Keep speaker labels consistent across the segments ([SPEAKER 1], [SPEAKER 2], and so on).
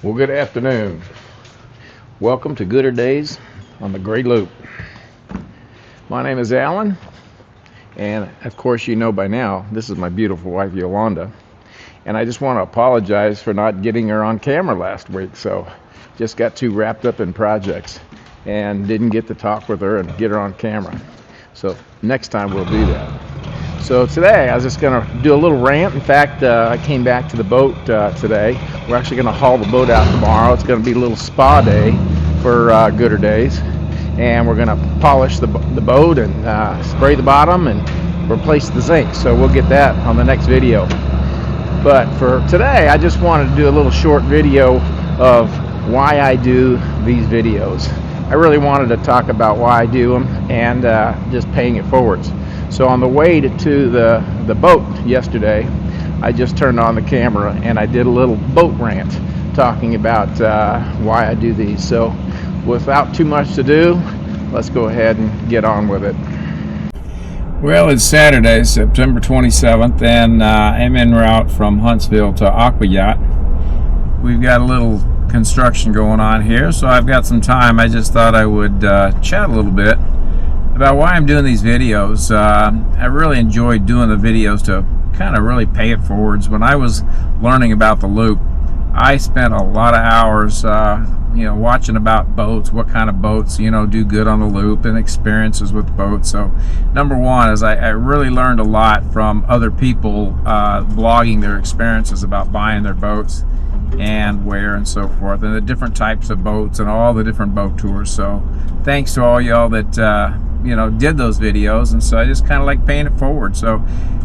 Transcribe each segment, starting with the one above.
[SPEAKER 1] Well, good afternoon. Welcome to Gooder Days on the Great Loop. My name is Alan, and of course you know by now, this is my beautiful wife Yolanda. And I just want to apologize for not getting her on camera last week. So just got too wrapped up in projects and didn't get to talk with her and get her on camera. So next time we'll do that. So today I was just going to do a little rant. In fact, I came back to the boat today. We're actually going to haul the boat out tomorrow. It's going to be a little spa day for Gooder Days. And we're going to polish the boat and spray the bottom and replace the zinc. So we'll get that on the next video. But for today, I just wanted to do a little short video of why I do these videos. I really wanted to talk about why I do them and just paying it forwards. So on the way to the boat yesterday, I just turned on the camera and I did a little boat rant talking about why I do these. So without too much to do, let's go ahead and get on with it.
[SPEAKER 2] Well, it's Saturday, September 27th, and I'm en route from Huntsville to Aqua Yacht. We've got a little construction going on here, so I've got some time. I just thought I would chat a little bit about why I'm doing these videos. I really enjoyed doing the videos to kind of really pay it forwards. When I was learning about the loop, I spent a lot of hours watching about boats, what kind of boats do good on the loop, and experiences with boats. So number one is I really learned a lot from other people blogging their experiences about buying their boats and where and so forth, and the different types of boats and all the different boat tours. So thanks to all y'all that did those videos, and so I just kind of like paying it forward. So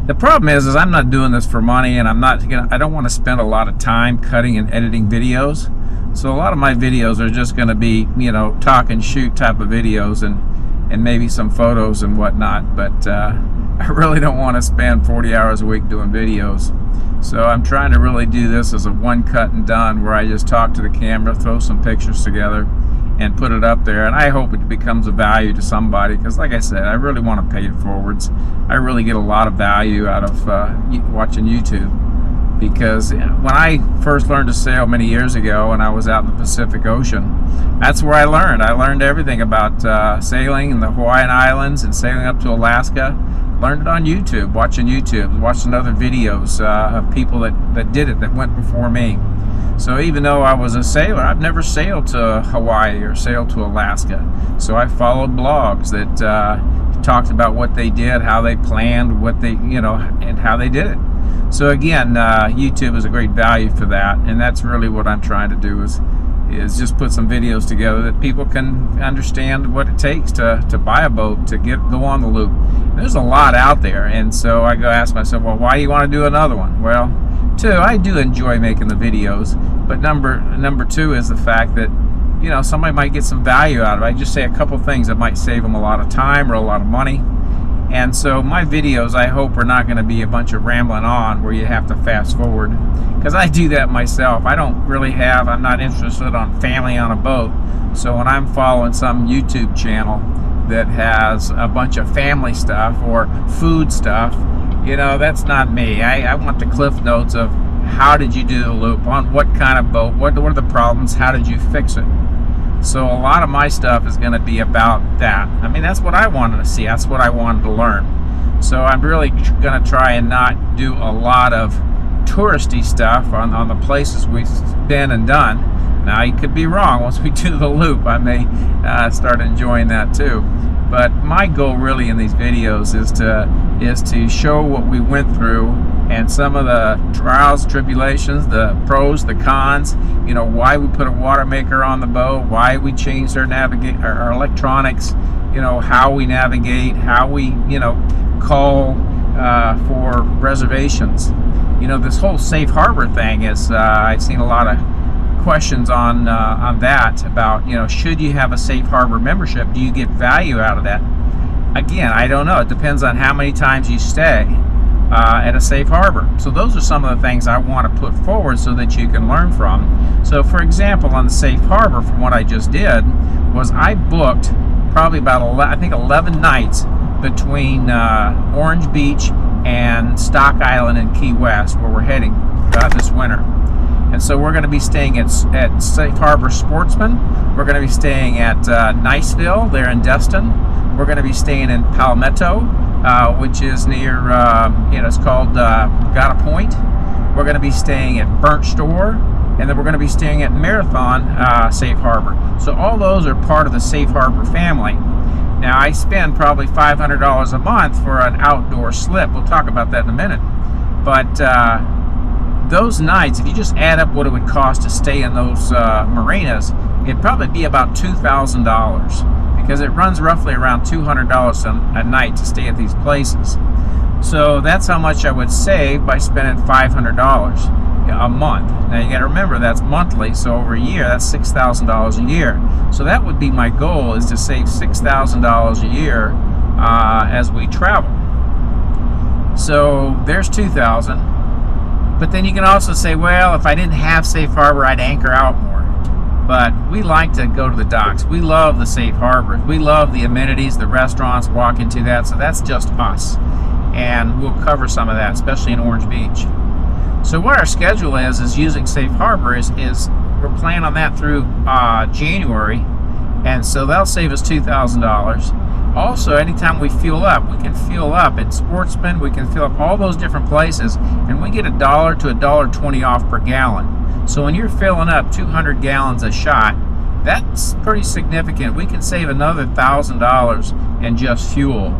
[SPEAKER 2] the problem is I'm not doing this for money, and I don't want to spend a lot of time cutting and editing videos. So a lot of my videos are just going to be talk and shoot type of videos and maybe some photos and whatnot, but I really don't want to spend 40 hours a week doing videos. So I'm trying to really do this as a one cut and done, where I just talk to the camera, throw some pictures together, and put it up there. And I hope it becomes of value to somebody, because like I said, I really want to pay it forwards. I really get a lot of value out of watching YouTube, because when I first learned to sail many years ago, when I was out in the Pacific Ocean, that's where I learned. I learned everything about sailing in the Hawaiian Islands and sailing up to Alaska. Learned it on YouTube, watching other videos of people that did it, that went before me. So even though I was a sailor, I've never sailed to Hawaii or sailed to Alaska. So I followed blogs that talked about what they did, how they planned, what they, and how they did it. So again, YouTube is a great value for that, and that's really what I'm trying to do is just put some videos together that people can understand what it takes to buy a boat, to go on the loop. There's a lot out there, and so I go ask myself, well, why do you want to do another one? Well, two, I do enjoy making the videos, but number two is the fact that somebody might get some value out of it. I just say a couple things that might save them a lot of time or a lot of money. And so my videos, I hope, are not going to be a bunch of rambling on where you have to fast forward, because I do that myself. I'm not interested on family on a boat. So when I'm following some YouTube channel that has a bunch of family stuff or food stuff, that's not me. I want the cliff notes of how did you do the loop, on what kind of boat, what are the problems, how did you fix it. So a lot of my stuff is going to be about that. I mean, that's what I wanted to see. That's what I wanted to learn. So I'm really going to try and not do a lot of touristy stuff on the places we've been and done. Now, you could be wrong. Once we do the loop, I may start enjoying that too. But my goal really in these videos is to show what we went through and some of the trials, tribulations, the pros, the cons, why we put a water maker on the boat, why we changed our electronics, how we navigate, how we, call for reservations. This whole safe harbor thing is, I've seen a lot of questions on that about, should you have a safe harbor membership? Do you get value out of that? Again, I don't know. It depends on how many times you stay at a safe harbor. So those are some of the things I want to put forward so that you can learn from. So for example, on the safe harbor, from what I just did, was I booked probably about 11 nights between Orange Beach and Stock Island in Key West, where we're heading this winter. And so we're going to be staying at Safe Harbor Sportsman. We're going to be staying at Niceville, there in Destin. We're going to be staying in Palmetto, which is near, it's called Gotta Point. We're going to be staying at Burnt Store, and then we're going to be staying at Marathon Safe Harbor. So all those are part of the Safe Harbor family. Now, I spend probably $500 a month for an outdoor slip. We'll talk about that in a minute. But those nights, if you just add up what it would cost to stay in those marinas, it'd probably be about $2,000, because it runs roughly around $200 a night to stay at these places. So that's how much I would save by spending $500 a month. Now you got to remember, that's monthly, so over a year that's $6,000 a year. So that would be my goal, is to save $6,000 a year as we travel. So there's $2,000. But then you can also say, well, if I didn't have Safe Harbor, I'd anchor out more. But we like to go to the docks. We love the Safe Harbor. We love the amenities, the restaurants, walk into that. So that's just us. And we'll cover some of that, especially in Orange Beach. So what our schedule is using Safe Harbor is we're planning on that through January. And so that'll save us $2,000. Also, anytime we fuel up, we can fuel up at Sportsman, we can fill up all those different places, and we get $1 to $1.20 off per gallon. So when you're filling up 200 gallons a shot, that's pretty significant. We can save another $1,000 in just fuel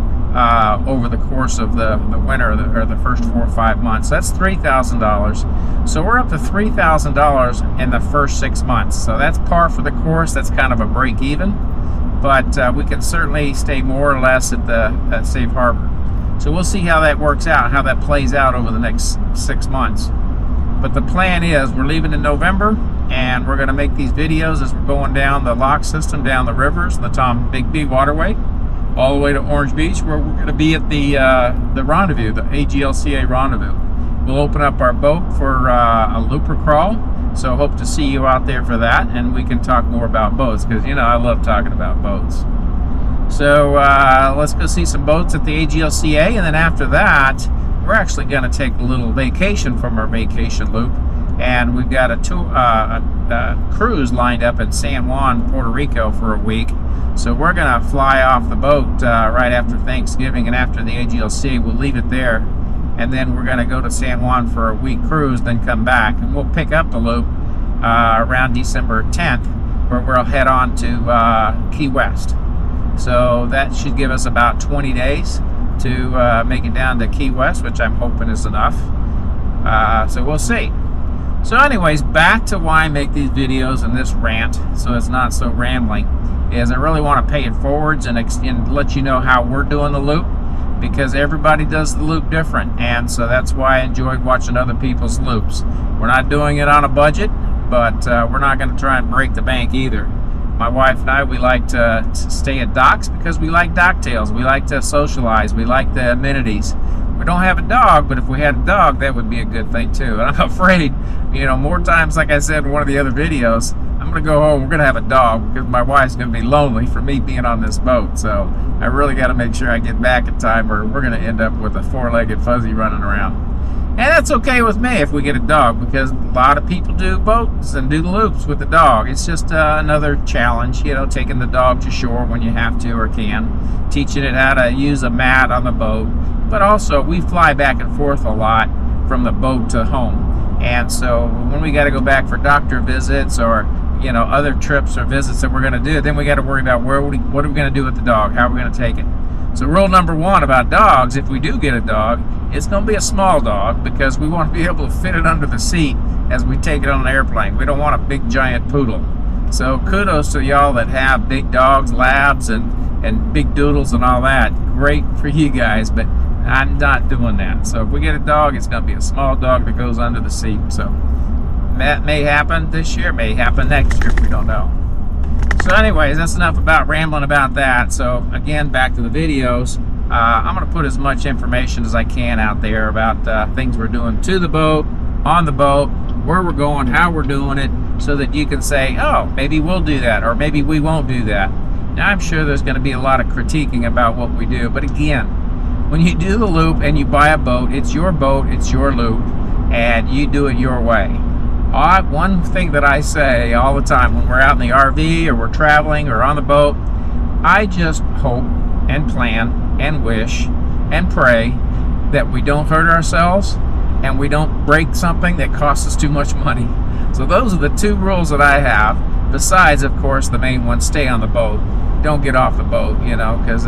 [SPEAKER 2] over the course of the winter or the first 4 or 5 months. That's $3,000. So we're up to $3,000 in the first 6 months. So that's par for the course. That's kind of a break even. But we can certainly stay more or less at Safe Harbor. So we'll see how that works out, how that plays out over the next 6 months. But the plan is we're leaving in November, and we're going to make these videos as we're going down the lock system, down the rivers, the Tom Bigby Waterway, all the way to Orange Beach, where we're going to be at the rendezvous, the AGLCA rendezvous. We'll open up our boat for a looper crawl, so hope to see you out there for that, and we can talk more about boats, because I love talking about boats. So let's go see some boats at the AGLCA, and then after that we're actually going to take a little vacation from our vacation loop, and we've got a cruise lined up in San Juan, Puerto Rico for a week. So we're going to fly off the boat right after Thanksgiving, and after the AGLC we'll leave it there, and then we're going to go to San Juan for a week cruise, then come back, and we'll pick up the loop around December 10th, where we'll head on to Key West. So that should give us about 20 days to make it down to Key West, which I'm hoping is enough. So we'll see. So anyways, back to why I make these videos and this rant, so it's not so rambling, is I really want to pay it forwards and let you know how we're doing the loop, because everybody does the loop different, and so that's why I enjoyed watching other people's loops. We're not doing it on a budget, but we're not going to try and break the bank either. My wife and I, we like to stay at docks because we like dock tales. We like to socialize. We like the amenities. We don't have a dog, but if we had a dog, that would be a good thing too. And I'm afraid, more times, like I said in one of the other videos, I'm going to go home, we're going to have a dog, because my wife's going to be lonely for me being on this boat. So I really got to make sure I get back in time, or we're going to end up with a four-legged fuzzy running around. And that's okay with me if we get a dog, because a lot of people do boats and do the loops with the dog. It's just another challenge, taking the dog to shore when you have to or can, teaching it how to use a mat on the boat. But also, we fly back and forth a lot from the boat to home. And so when we got to go back for doctor visits or other trips or visits that we're going to do, then we got to worry about what are we going to do with the dog, how are we going to take it. So rule number one about dogs, if we do get a dog, it's going to be a small dog, because we want to be able to fit it under the seat as we take it on an airplane. We don't want a big giant poodle. So kudos to y'all that have big dogs, labs, and big doodles and all that. Great for you guys, but I'm not doing that. So if we get a dog, it's going to be a small dog that goes under the seat. So that may happen this year, may happen next year, we don't know. So anyways, that's enough about rambling about that. So again, back to the videos. I'm going to put as much information as I can out there about things we're doing to the boat, on the boat, where we're going, how we're doing it, so that you can say, oh, maybe we'll do that, or maybe we won't do that. Now, I'm sure there's going to be a lot of critiquing about what we do, but again, when you do the loop and you buy a boat, it's your loop, and you do it your way. One thing that I say all the time when we're out in the RV or we're traveling or on the boat, I just hope and plan and wish and pray that we don't hurt ourselves and we don't break something that costs us too much money. So those are the two rules that I have, besides, of course, the main one: stay on the boat. Don't get off the boat, because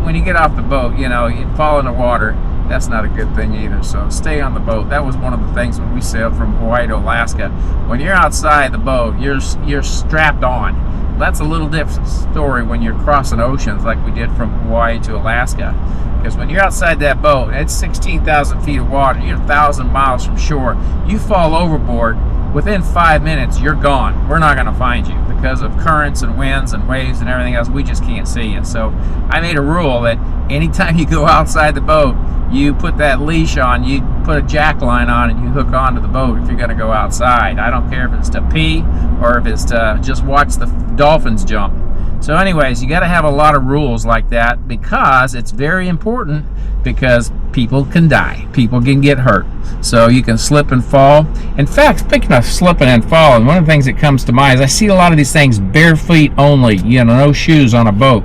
[SPEAKER 2] when you get off the boat, you fall in the water. That's not a good thing either. So stay on the boat. That was one of the things when we sailed from Hawaii to Alaska. When you're outside the boat, you're strapped on. That's a little different story when you're crossing oceans like we did from Hawaii to Alaska. Because when you're outside that boat, it's 16,000 feet of water, you're 1,000 miles from shore, you fall overboard, within 5 minutes, you're gone. We're not going to find you because of currents and winds and waves and everything else. We just can't see you. So I made a rule that anytime you go outside the boat, you put that leash on, you put a jack line on, and you hook onto the boat if you're going to go outside. I don't care if it's to pee or if it's to just watch the dolphins jump. So anyways, you got to have a lot of rules like that because it's very important, because people can die. People can get hurt. So you can slip and fall. In fact, speaking of slipping and falling, one of the things that comes to mind is I see a lot of these things bare feet only, no shoes on a boat.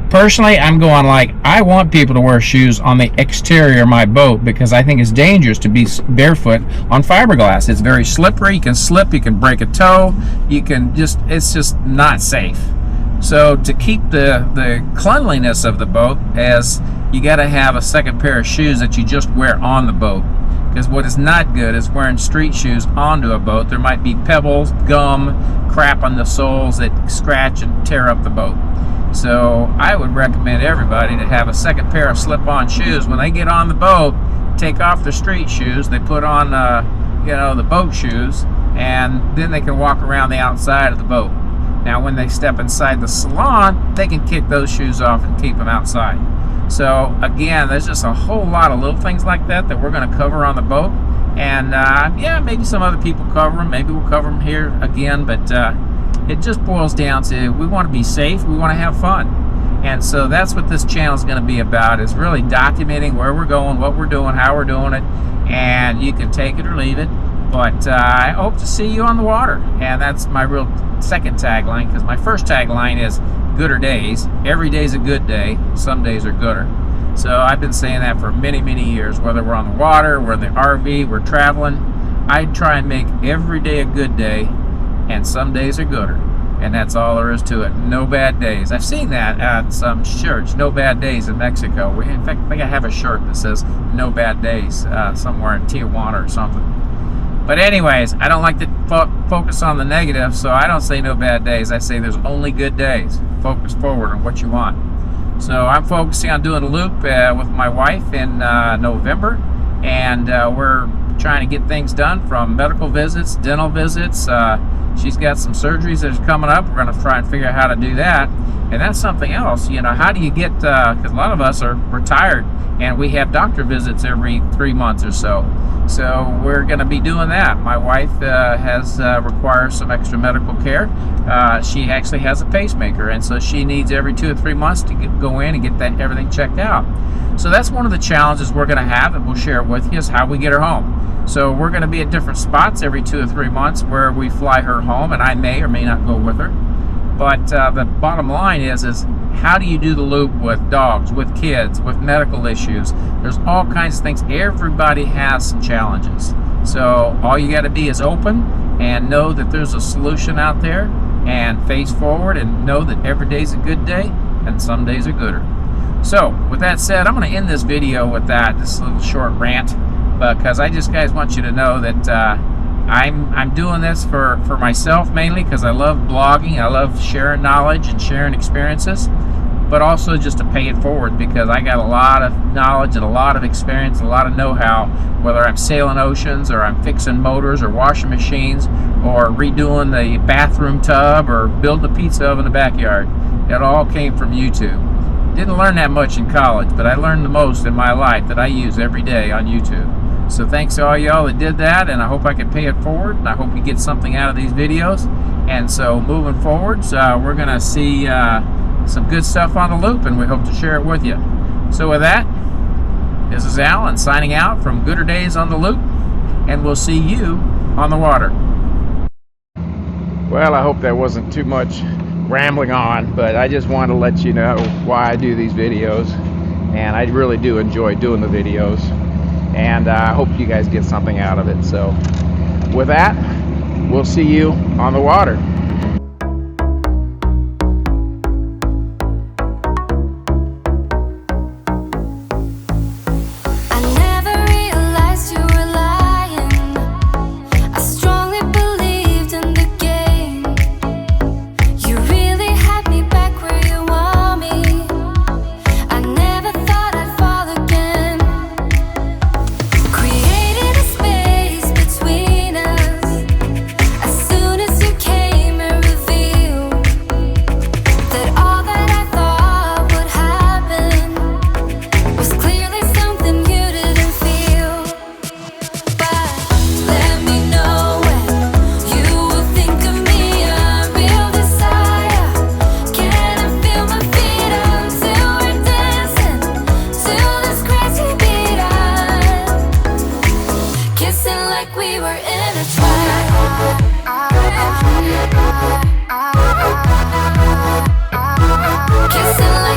[SPEAKER 2] Personally, I'm going like, I want people to wear shoes on the exterior of my boat because I think it's dangerous to be barefoot on fiberglass. It's very slippery. You can slip, you can break a toe, it's just not safe. So to keep the cleanliness of the boat, as you got to have a second pair of shoes that you just wear on the boat. Because what is not good is wearing street shoes onto a boat. There might be pebbles, gum, crap on the soles that scratch and tear up the boat. So I would recommend everybody to have a second pair of slip-on shoes. When they get on the boat, take off their street shoes, they put on the boat shoes, and then they can walk around the outside of the boat. Now when they step inside the salon, they can kick those shoes off and keep them outside. So again, there's just a whole lot of little things like that we're going to cover on the boat. And maybe some other people cover them. Maybe we'll cover them here again. But it just boils down to, we want to be safe. We want to have fun. And so that's what this channel is going to be about, is really documenting where we're going, what we're doing, how we're doing it. And you can take it or leave it. But I hope to see you on the water. And that's my real second tagline, because my first tagline is gooder days. Every day's a good day. Some days are gooder. So I've been saying that for many, many years. Whether we're on the water, we're in the RV, we're traveling, I try and make every day a good day, and some days are gooder. And that's all there is to it. No bad days. I've seen that at some shirts. No bad days in Mexico. In fact, I think I have a shirt that says no bad days somewhere in Tijuana or something. But anyways, I don't like to focus on the negative, so I don't say no bad days. I say there's only good days. Focus forward on what you want. So I'm focusing on doing a loop with my wife in November, and we're trying to get things done, from medical visits, dental visits. She's got some surgeries that are coming up. We're going to try and figure out how to do that. And that's something else. How do you get, because a lot of us are retired, and we have doctor visits every 3 months or so. So we're going to be doing that. My wife requires some extra medical care. She actually has a pacemaker, and so she needs every 2 or 3 months to go in and get everything checked out. So that's one of the challenges we're going to have, and we'll share it with you, is how we get her home. So we're going to be at different spots every 2 or 3 months where we fly her home, and I may or may not go with her. But the bottom line is how do you do the loop with dogs, with kids, with medical issues? There's all kinds of things. Everybody has some challenges. So all you got to be is open and know that there's a solution out there, and face forward and know that every day's a good day and some days are gooder. So with that said, I'm going to end this video with this little short rant, because I just, guys, want you to know that I'm doing this for myself mainly, because I love blogging. I love sharing knowledge and sharing experiences, but also just to pay it forward, because I got a lot of knowledge and a lot of experience, a lot of know-how, whether I'm sailing oceans or I'm fixing motors or washing machines or redoing the bathroom tub or building a pizza oven in the backyard. It all came from YouTube. Didn't learn that much in college, but I learned the most in my life that I use every day on YouTube. So thanks to all y'all that did that, and I hope I can pay it forward, and I hope you get something out of these videos. And so moving forward, we're going to see some good stuff on the loop, and we hope to share it with you. So with that, this is Alan signing out from Gooder Days on the Loop, and we'll see you on the water.
[SPEAKER 1] Well, I hope that wasn't too much rambling on, but I just want to let you know why I do these videos, and I really do enjoy doing the videos, and I hope you guys get something out of it. So with that, we'll see you on the water.
[SPEAKER 3] Kissing